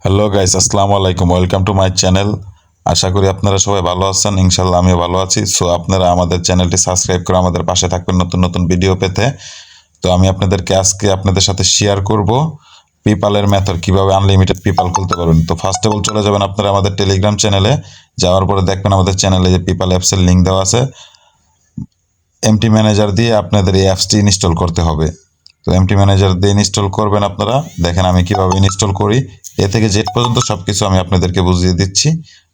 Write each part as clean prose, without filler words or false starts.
Hello guys, আসসালামু আলাইকুম। Welcome to my channel. আশা করি আপনারা সবাই ভালো আছেন। ইনশাল্লাহ আমিও ভালো আছি। সো আপনারা আমাদের চ্যানেলটি সাবস্ক্রাইব করে আমাদের পাশে থাকবেন নতুন নতুন ভিডিও পেতে। তো আমি আপনাদেরকে আজকে আপনাদের সাথে শেয়ার করব পেপ্যালের মেথড, কিভাবে আনলিমিটেড পেপ্যাল খুলতে পারবেন। তো ফার্স্ট অফ অল চলে যাবেন আপনারা আমাদের টেলিগ্রাম চ্যানেলে। যাওয়ার পরে দেখবেন আমাদের চ্যানেলে যে পেপ্যাল অ্যাপসের লিঙ্ক দেওয়া আছে। এমটি ম্যানেজার দিয়ে আপনাদের এই অ্যাপসটি ইনস্টল করতে হবে। তো এমটি ম্যানেজার দিয়ে ইনস্টল করবেন আপনারা। দেখেন আমি কিভাবে ইনস্টল করি, এ থেকে জেড পর্যন্ত সব কিছু আমি আপনাদেরকে বুঝিয়ে দিচ্ছি।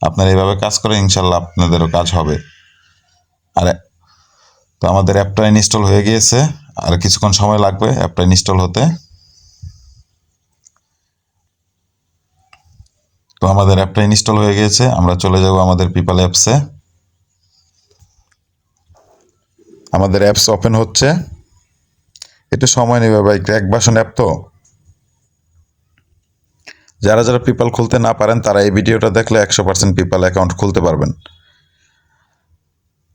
আপনারা এইভাবে কাজ করেন, ইনশাল্লাহ আপনাদেরও কাজ হবে। আর তো আমাদের অ্যাপটা ইনস্টল হয়ে গিয়েছে, আর কিছুক্ষণ সময় লাগবে অ্যাপটা ইনস্টল হতে। তো আমাদের অ্যাপটা ইনস্টল হয়ে গিয়েছে, আমরা চলে যাব আমাদের পেপ্যাল অ্যাপসে। আমাদের অ্যাপস ওপেন হচ্ছে, একটু সময় নেবে ভাই, ক্র্যাক ভার্সন অ্যাপ তো। যারা যারা পেপ্যাল খুলতে না পারেন তারা এই ভিডিওটা দেখলে 100% পেপ্যাল অ্যাকাউন্ট খুলতে পারবেন।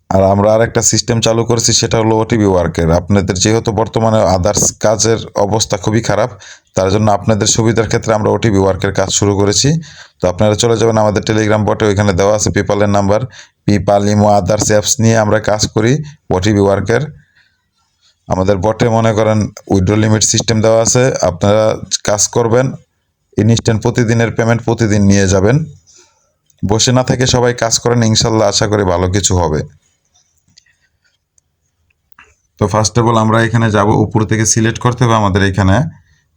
আর আমরা আরেকটা সিস্টেম চালু করেছি, সেটা হলো ওটিপি ওয়ার্কের। আপনাদের যেহেতু বর্তমানে আদার্স কাজের অবস্থা খুবই খারাপ, তার জন্য আপনাদের সুবিধার ক্ষেত্রে আমরা ওটিপি ওয়ার্কের কাজ শুরু করেছি। তো আপনারা চলে যাবেন আমাদের টেলিগ্রাম বটে, ওইখানে দেওয়া আছে পেপ্যালের number. PayPal, imo, others apps নিয়ে আমরা কাজ করি ওটিপি ওয়ার্কের। আমাদের বটে মনে করেন উইথড্র লিমিট সিস্টেম দেওয়া আছে, আপনারা কাজ করবেন, ইনস্ট্যান্ট প্রতিদিনের পেমেন্ট প্রতিদিন নিয়ে যাবেন। বসে না থেকে সবাই কাজ করেন, ইনশাল্লাহ আশা করি ভালো কিছু হবে। তো ফার্স্ট অফ অল আমরা এখানে যাব, উপর থেকে সিলেক্ট করতে হবে আমাদের এখানে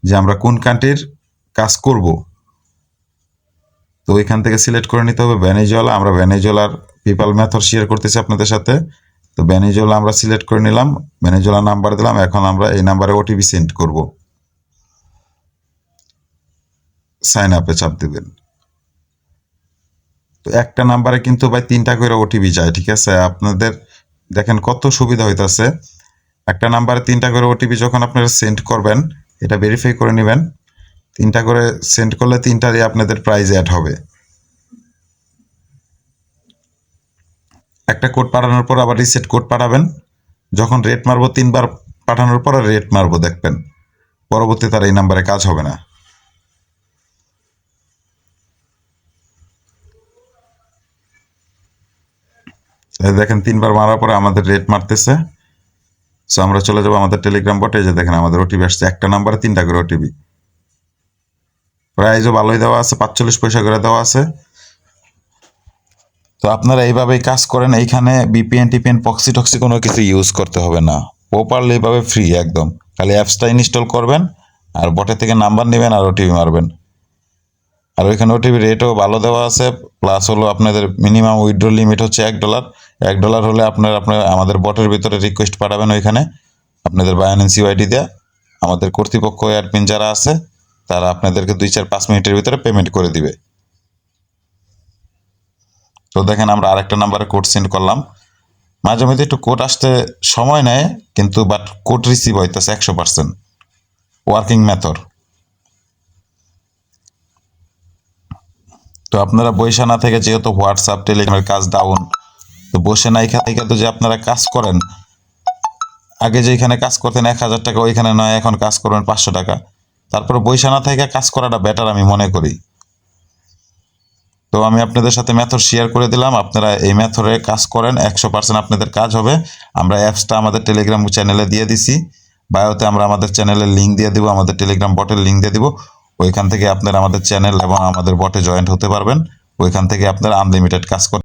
যে আমরা কোন কান্ট্রির কাজ করব। তো এখান থেকে সিলেক্ট করে নিতে হবে ভেনেজুয়েলা। আমরা ভেনেজুয়েলার পেপ্যাল মেথড শেয়ার করতেছি আপনাদের সাথে। তো ভেনেজুয়েলা আমরা সিলেক্ট করে নিলাম, ভেনেজুয়েলা নাম্বার দিলাম। এখন আমরা এই নাম্বারে ওটিপি সেন্ড করব। সাইন আপে চাপ দেবেন। তো একটা নাম্বারে কিন্তু ভাই 3টা করে ওটিপি যায়, ঠিক আছে? আপনাদের দেখেন কত সুবিধা হইতাছে। একটা নাম্বারে 3টা করে ওটিপি যখন আপনারা সেন্ড করবেন, এটা ভেরিফাই করে নেবেন। 3টা করে সেন্ড করলে 3টারই আপনাদের প্রাইজ অ্যাড হবে। একটা কোড পাঠানোর পর আবার রিসেট কোড পাঠাবেন। যখন রেট মারবো 3বার পাঠানোর পর রেট মারবো, দেখবেন পরবর্তীতে আর এই নাম্বারে কাজ হবে না। দেখেন 3বার মারার পরে আমাদের রেট মারতেছে। সো আমরা চলে যাবো আমাদের টেলিগ্রাম বটে, যে দেখেন আমাদের ওটিপি আসছে। একটা নাম্বারে 3টা করে ওটিপি। প্রাইজও ভালোই দেওয়া আছে, 45 পয়সা করে দেওয়া আছে। তো আপনারা এইভাবেই কাজ করেন। এইখানে বিপিএন টিপিএন পক্সি টক্সি কোনো কিছু ইউজ করতে হবে না, প্রপারলি এইভাবে ফ্রি একদম। খালি অ্যাপসটা ইনস্টল করবেন আর বটের থেকে নাম্বার নেবেন আর ওটিপি মারবেন। আর ওইখানে ওটিপি রেটও ভালো দেওয়া আছে। প্লাস হলো আপনাদের মিনিমাম উইথড্র লিমিট হচ্ছে $1। $1 হলে আপনার আমাদের বটের ভিতরে রিকোয়েস্ট পাঠাবেন, ওইখানে আপনাদের বাইন্যান্স ইউআইডি দেয়া। আমাদের কর্তৃপক্ষ অ্যাডমিন যারা আছে তারা আপনাদেরকে 2-4-5 মিনিটের ভিতরে পেমেন্ট করে দিবে। তো দেখেন আমরা আরেকটা নাম্বারে কোড সেন্ড করলাম। মাঝে মধ্যে একটু কোড আসতে সময় নেয়, কিন্তু বাট কোড রিসিভ হইতেছে 100% ওয়ার্কিং মেথড। তো আপনারা বসে না থেকে, যেহেতু হোয়াটসঅ্যাপ টেলিগ্রামের কাজ ডাউন, তো বসে না এখান থেকে তো যে আপনারা কাজ করেন, আগে যেখানে কাজ করতেন 1000 টাকা, ওইখানে নয় এখন কাজ করবেন 500 টাকা। তারপরে বসে না থেকে কাজ করাটা বেটার আমি মনে করি। তো আমি আপনাদের সাথে মেথড শেয়ার করে দিলাম, আপনারা এই মেথডে কাজ করেন, 100% আপনাদের কাজ হবে। আমরা অ্যাপসটা আমাদের টেলিগ্রাম চ্যানেলে দিয়ে দিছি, বায়োতে আমরা আমাদের চ্যানেলের লিঙ্ক দিয়ে দিব, আমাদের টেলিগ্রাম বটের লিঙ্ক দিয়ে দিব। ওইখান থেকে আপনারা আমাদের চ্যানেল এবং আমাদের বটে জয়েন্ট হতে পারবেন। ওইখান থেকে আপনারা আনলিমিটেড কাজ করতে